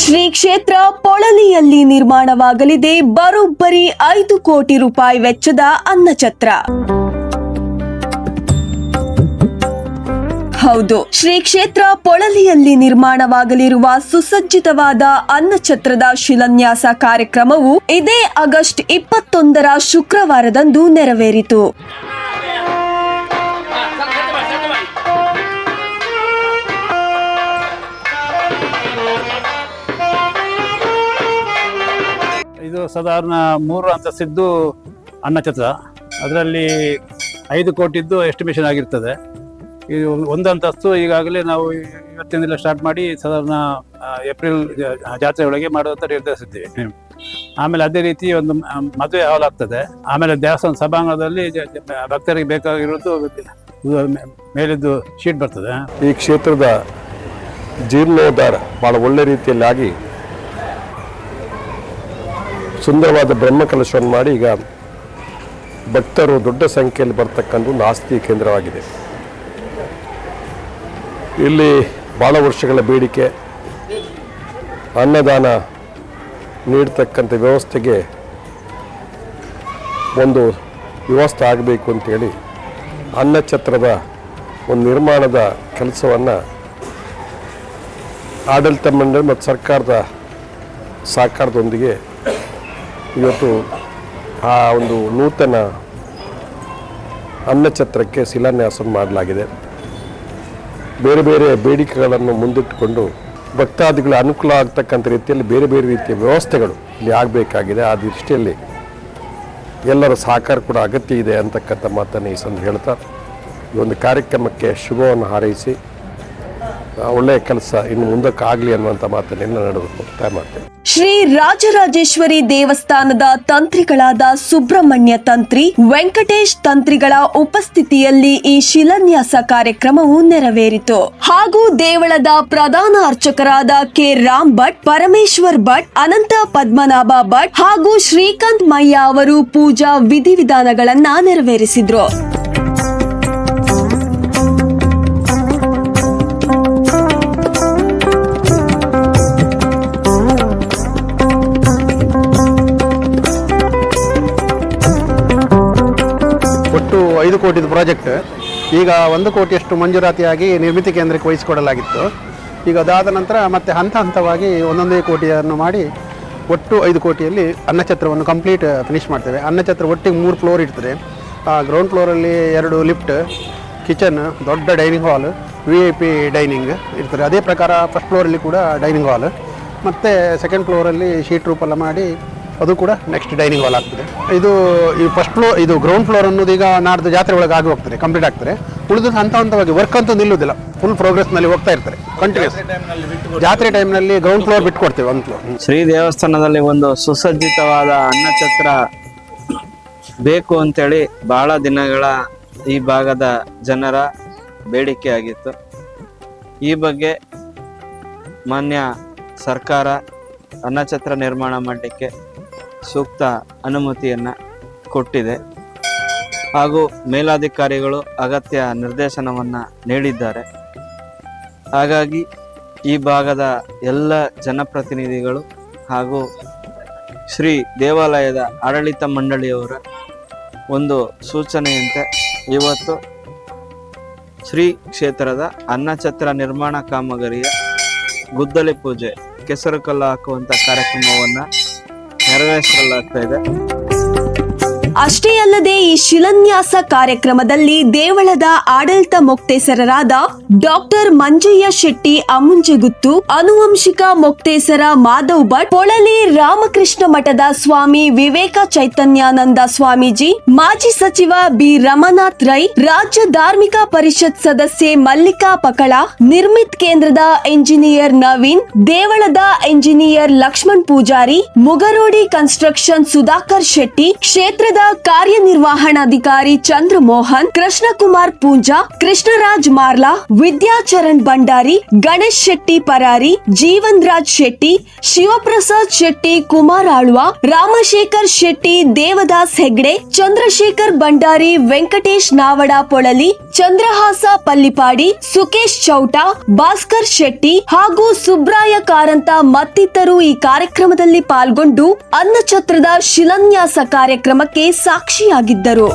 ಶ್ರೀ ಕ್ಷೇತ್ರ ಪೊಳಲಿಯಲ್ಲಿ ನಿರ್ಮಾಣವಾಗಲಿದೆ ಬರೋಬ್ಬರಿ 5 ಕೋಟಿ ರೂಪಾಯಿ ವೆಚ್ಚದ ಅನ್ನಛತ್ರ. ಹೌದು, ಶ್ರೀ ಕ್ಷೇತ್ರ ಪೊಳಲಿಯಲ್ಲಿ ನಿರ್ಮಾಣವಾಗಲಿರುವ ಸುಸಜ್ಜಿತವಾದ ಅನ್ನಛತ್ರದ ಶಿಲಾನ್ಯಾಸ ಕಾರ್ಯಕ್ರಮವು ಇದೇ ಆಗಸ್ಟ್ 21ರ ಶುಕ್ರವಾರದಂದು ನೆರವೇರಿತು. ಇದು ಸಾಧಾರಣ 3 ಅಂತಸ್ತಿದ್ದು ಅನ್ನಛತ್ರ. ಅದರಲ್ಲಿ 5 ಕೋಟಿದ್ದು ಎಸ್ಟಿಮೇಷನ್ ಆಗಿರ್ತದೆ. ಇದು 1 ಅಂತಸ್ತು ಈಗಾಗಲೇ ನಾವು ಇವತ್ತಿನಿಂದಲೇ ಸ್ಟಾರ್ಟ್ ಮಾಡಿ ಸಾಧಾರಣ ಏಪ್ರಿಲ್ ಜಾತ್ರೆ ಒಳಗೆ ಮಾಡುವಂತ ನಿರ್ಧರಿಸಿದ್ದೀವಿ. ಆಮೇಲೆ ಅದೇ ರೀತಿ ಒಂದು ಮದುವೆ ಹಾಲ್ ಆಗ್ತದೆ. ಆಮೇಲೆ ದೇವಸ್ಥಾನ ಸಭಾಂಗಣದಲ್ಲಿ ಭಕ್ತರಿಗೆ ಬೇಕಾಗಿರೋದು ಮೇಲಿದ್ದು ಶೀಟ್ ಬರ್ತದೆ. ಈ ಕ್ಷೇತ್ರದ ಜೀರ್ಣೋದ್ಧಾರ ಭಾಳ ಒಳ್ಳೆ ರೀತಿಯಲ್ಲಿ ಆಗಿ ಸುಂದರವಾದ ಬ್ರಹ್ಮಕಲಶವನ್ನು ಮಾಡಿ ಈಗ ಭಕ್ತರು ದೊಡ್ಡ ಸಂಖ್ಯೆಯಲ್ಲಿ ಬರ್ತಕ್ಕಂಥ ಒಂದು ಆಸ್ತಿ ಕೇಂದ್ರವಾಗಿದೆ. ಇಲ್ಲಿ ಭಾಳ ವರ್ಷಗಳ ಬೇಡಿಕೆ ಅನ್ನದಾನ ನೀಡ್ತಕ್ಕಂಥ ವ್ಯವಸ್ಥೆಗೆ ಒಂದು ವ್ಯವಸ್ಥೆ ಆಗಬೇಕು ಅಂತೇಳಿ ಅನ್ನಛತ್ರದ ಒಂದು ನಿರ್ಮಾಣದ ಕೆಲಸವನ್ನು ಆಡಳಿತ ಮಂಡಳಿ ಮತ್ತು ಸರ್ಕಾರದ ಸಹಕಾರದೊಂದಿಗೆ ಇವತ್ತು ಆ ಒಂದು ನೂತನ ಅನ್ನಛತ್ರಕ್ಕೆ ಶಿಲಾನ್ಯಾಸ ಮಾಡಲಾಗಿದೆ. ಬೇರೆ ಬೇರೆ ಬೇಡಿಕೆಗಳನ್ನು ಮುಂದಿಟ್ಟುಕೊಂಡು ಭಕ್ತಾದಿಗಳ ಅನುಕೂಲ ಆಗ್ತಕ್ಕಂಥ ರೀತಿಯಲ್ಲಿ ಬೇರೆ ಬೇರೆ ರೀತಿಯ ವ್ಯವಸ್ಥೆಗಳು ಇಲ್ಲಿ ಆಗಬೇಕಾಗಿದೆ. ಆ ದೃಷ್ಟಿಯಲ್ಲಿ ಎಲ್ಲರ ಸಹಕಾರ ಕೂಡ ಅಗತ್ಯ ಇದೆ ಅಂತಕ್ಕಂಥ ಮಾತನ್ನು ಈ ಸಂದರ್ಭ ಹೇಳ್ತಾ ಈ ಒಂದು ಕಾರ್ಯಕ್ರಮಕ್ಕೆ ಶುಭವನ್ನು ಹಾರೈಸಿ ಒಳ್ಳೆಯ ಕೆಲಸ ಇನ್ನು ಮುಂದಕ್ಕಾಗಲಿ ಅನ್ನುವಂಥ ಮಾತನ್ನೆಲ್ಲ ನಡೆದು ಒತ್ತಾಯ ಮಾಡ್ತೇವೆ. ಶ್ರೀ ರಾಜರಾಜೇಶ್ವರಿ ದೇವಸ್ಥಾನದ ತಂತ್ರಿಗಳಾದ ಸುಬ್ರಹ್ಮಣ್ಯ ತಂತ್ರಿ, ವೆಂಕಟೇಶ್ ತಂತ್ರಿಗಳ ಉಪಸ್ಥಿತಿಯಲ್ಲಿ ಈ ಶಿಲಾನ್ಯಾಸ ಕಾರ್ಯಕ್ರಮವು ನೆರವೇರಿತು. ಹಾಗೂ ದೇವಳದ ಪ್ರಧಾನ ಅರ್ಚಕರಾದ ಕೆ ರಾಮ್ ಭಟ್, ಪರಮೇಶ್ವರ್ ಭಟ್, ಅನಂತ ಪದ್ಮನಾಭ ಭಟ್ ಹಾಗೂ ಶ್ರೀಕಾಂತ್ ಮಯ್ಯ ಅವರು ಪೂಜಾ ವಿಧಿವಿಧಾನಗಳನ್ನ ನೆರವೇರಿಸಿದ್ರು. ಒಟ್ಟು 5 ಕೋಟಿದು ಪ್ರಾಜೆಕ್ಟ್ ಈಗ 1 ಕೋಟಿಯಷ್ಟು ಮಂಜೂರಾತಿಯಾಗಿ ನಿರ್ಮಿತಿ ಕೇಂದ್ರಕ್ಕೆ ವಹಿಸಿಕೊಡಲಾಗಿತ್ತು. ಈಗ ಅದಾದ ನಂತರ ಮತ್ತೆ ಹಂತ ಹಂತವಾಗಿ 1 ಕೋಟಿಯನ್ನು ಮಾಡಿ ಒಟ್ಟು 5 ಕೋಟಿಯಲ್ಲಿ ಅನ್ನಛತ್ರವನ್ನು ಕಂಪ್ಲೀಟ್ ಫಿನಿಶ್ ಮಾಡ್ತೇವೆ. ಅನ್ನಛತ್ರ ಒಟ್ಟಿಗೆ 3 ಫ್ಲೋರ್ ಇರ್ತದೆ. ಗ್ರೌಂಡ್ ಫ್ಲೋರಲ್ಲಿ 2 ಲಿಫ್ಟ್, ಕಿಚನ್, ದೊಡ್ಡ ಡೈನಿಂಗ್ ಹಾಲ್, VIP ಡೈನಿಂಗ್ ಇರ್ತದೆ. ಅದೇ ಪ್ರಕಾರ ಫಸ್ಟ್ ಫ್ಲೋರಲ್ಲಿ ಕೂಡ ಡೈನಿಂಗ್ ಹಾಲ್, ಮತ್ತು ಸೆಕೆಂಡ್ ಫ್ಲೋರಲ್ಲಿ ಶೀಟ್ ರೂಪೆಲ್ಲ ಮಾಡಿ ಅದು ಕೂಡ ನೆಕ್ಸ್ಟ್ ಡೈನಿಂಗ್ ಹಾಲ್ ಆಗ್ತದೆ. ಇದು ಈ ಫಸ್ಟ್ ಫ್ಲೋರ್, ಇದು ಗ್ರೌಂಡ್ ಫ್ಲೋರ್ ಅನ್ನೋದು ಈಗ ನಾಡ್ದು ಜಾತ್ರೆ ಒಳಗೆ ಆಗಿ ಹೋಗ್ತದೆ, ಕಂಪ್ಲೀಟ್ ಆಗ್ತದೆ. ಉಳಿದು ಹಂತ ಹಂತವಾಗಿ ವರ್ಕ್ ಅಂತೂ ನಿಲ್ಲುವುದಿಲ್ಲ, ಫುಲ್ ಪ್ರೋಗ್ರೆಸ್ನಲ್ಲಿ ಹೋಗ್ತಾ ಇರ್ತಾರೆ ಕಂಟಿನ್ಯೂಸ್. ಜಾತ್ರೆ ಟೈಮ್ನಲ್ಲಿ ಗ್ರೌಂಡ್ ಫ್ಲೋರ್ ಬಿಟ್ಕೊಡ್ತೇವೆ 1 ಫ್ಲೋರ್. ಶ್ರೀ ದೇವಸ್ಥಾನದಲ್ಲಿ ಒಂದು ಸುಸಜ್ಜಿತವಾದ ಅನ್ನಛತ್ರ ಬೇಕು ಅಂತೇಳಿ ಬಹಳ ದಿನಗಳ ಈ ಭಾಗದ ಜನರ ಬೇಡಿಕೆ ಆಗಿತ್ತು. ಈ ಬಗ್ಗೆ ಮಾನ್ಯ ಸರ್ಕಾರ ಅನ್ನಛತ್ರ ನಿರ್ಮಾಣ ಮಾಡಲಿಕ್ಕೆ ಸೂಕ್ತ ಅನುಮತಿಯನ್ನು ಕೊಟ್ಟಿದೆ ಹಾಗೂ ಮೇಲಾಧಿಕಾರಿಗಳು ಅಗತ್ಯ ನಿರ್ದೇಶನವನ್ನು ನೀಡಿದ್ದಾರೆ. ಹಾಗಾಗಿ ಈ ಭಾಗದ ಎಲ್ಲ ಜನಪ್ರತಿನಿಧಿಗಳು ಹಾಗೂ ಶ್ರೀ ದೇವಾಲಯದ ಆಡಳಿತ ಮಂಡಳಿಯವರ ಒಂದು ಸೂಚನೆಯಂತೆ ಇವತ್ತು ಶ್ರೀ ಕ್ಷೇತ್ರದ ಅನ್ನಛತ್ರ ನಿರ್ಮಾಣ ಕಾಮಗಾರಿಯ ಗುದ್ದಲಿ ಪೂಜೆ, ಕೆಸರು ಕಲ್ಲು ಹಾಕುವಂಥ ಕಾರ್ಯಕ್ರಮವನ್ನು ನೆರವೇರಿಸಲಾಗ್ತಾ ಇದೆ. ಅಷ್ಟೇ ಅಲ್ಲದೆ ಈ ಶಿಲಾನ್ಯಾಸ ಕಾರ್ಯಕ್ರಮದಲ್ಲಿ ದೇವಳದ ಆಡಳಿತ ಮೊಕ್ತೇಸರರಾದ ಡಾಕ್ಟರ್ ಮಂಜಯ್ಯ ಶೆಟ್ಟಿ ಅಮುಂಜೆಗುತ್ತು, ಆನುವಂಶಿಕ ಮೊಕ್ತೇಸರ ಮಾಧವ್ ಭಟ್, ಪೊಳಲಿ ರಾಮಕೃಷ್ಣ ಮಠದ ಸ್ವಾಮಿ ವಿವೇಕ ಚೈತನ್ಯಾನಂದ ಸ್ವಾಮೀಜಿ, ಮಾಜಿ ಸಚಿವ ಬಿ ರಮನಾಥ್ ರೈ, ರಾಜ್ಯ ಧಾರ್ಮಿಕ ಪರಿಷತ್ ಸದಸ್ಯೆ ಮಲ್ಲಿಕಾ ಪಕಳ, ನಿರ್ಮಿತ್ ಕೇಂದ್ರದ ಎಂಜಿನಿಯರ್ ನವೀನ್, ದೇವಳದ ಎಂಜಿನಿಯರ್ ಲಕ್ಷ್ಮಣ್ ಪೂಜಾರಿ, ಮುಗರೋಡಿ ಕನ್ಸ್ಟ್ರಕ್ಷನ್ ಸುಧಾಕರ್ ಶೆಟ್ಟಿ, ಕ್ಷೇತ್ರದ ಕಾರ್ಯನಿರ್ವಹಣಾಧಿಕಾರಿ ಚಂದ್ರಮೋಹನ್, ಕೃಷ್ಣಕುಮಾರ್ ಪೂಂಜಾ, ಕೃಷ್ಣರಾಜ್ ಮಾರ್ಲಾ, ವಿದ್ಯಾಚರಣ್ ಭಂಡಾರಿ, ಗಣೇಶ್ ಶೆಟ್ಟಿ ಪರಾರಿ, ಜೀವನ್ ರಾಜ್ ಶೆಟ್ಟಿ, ಶಿವಪ್ರಸಾದ್ ಶೆಟ್ಟಿ ಕುಮಾರಾಳ್ವ, ರಾಮಶೇಖರ್ ಶೆಟ್ಟಿ, ದೇವದಾಸ್ ಹೆಗ್ಡೆ, ಚಂದ್ರಶೇಖರ್ ಭಂಡಾರಿ, ವೆಂಕಟೇಶ್ ನಾವಡ ಪೊಳಲಿ, ಚಂದ್ರಹಾಸ ಪಲ್ಲಿಪಾಡಿ, ಸುಕೇಶ್ ಚೌಟ, ಭಾಸ್ಕರ್ ಶೆಟ್ಟಿ ಹಾಗೂ ಸುಬ್ರಾಯ ಕಾರಂತ ಮತ್ತಿತರರು ಈ ಕಾರ್ಯಕ್ರಮದಲ್ಲಿ ಪಾಲ್ಗೊಂಡು ಅನ್ನಛತ್ರದ ಶಿಲಾನ್ಯಾಸ ಕಾರ್ಯಕ್ರಮಕ್ಕೆ ಸಾಕ್ಷಿಯಾಗಿದ್ದರು.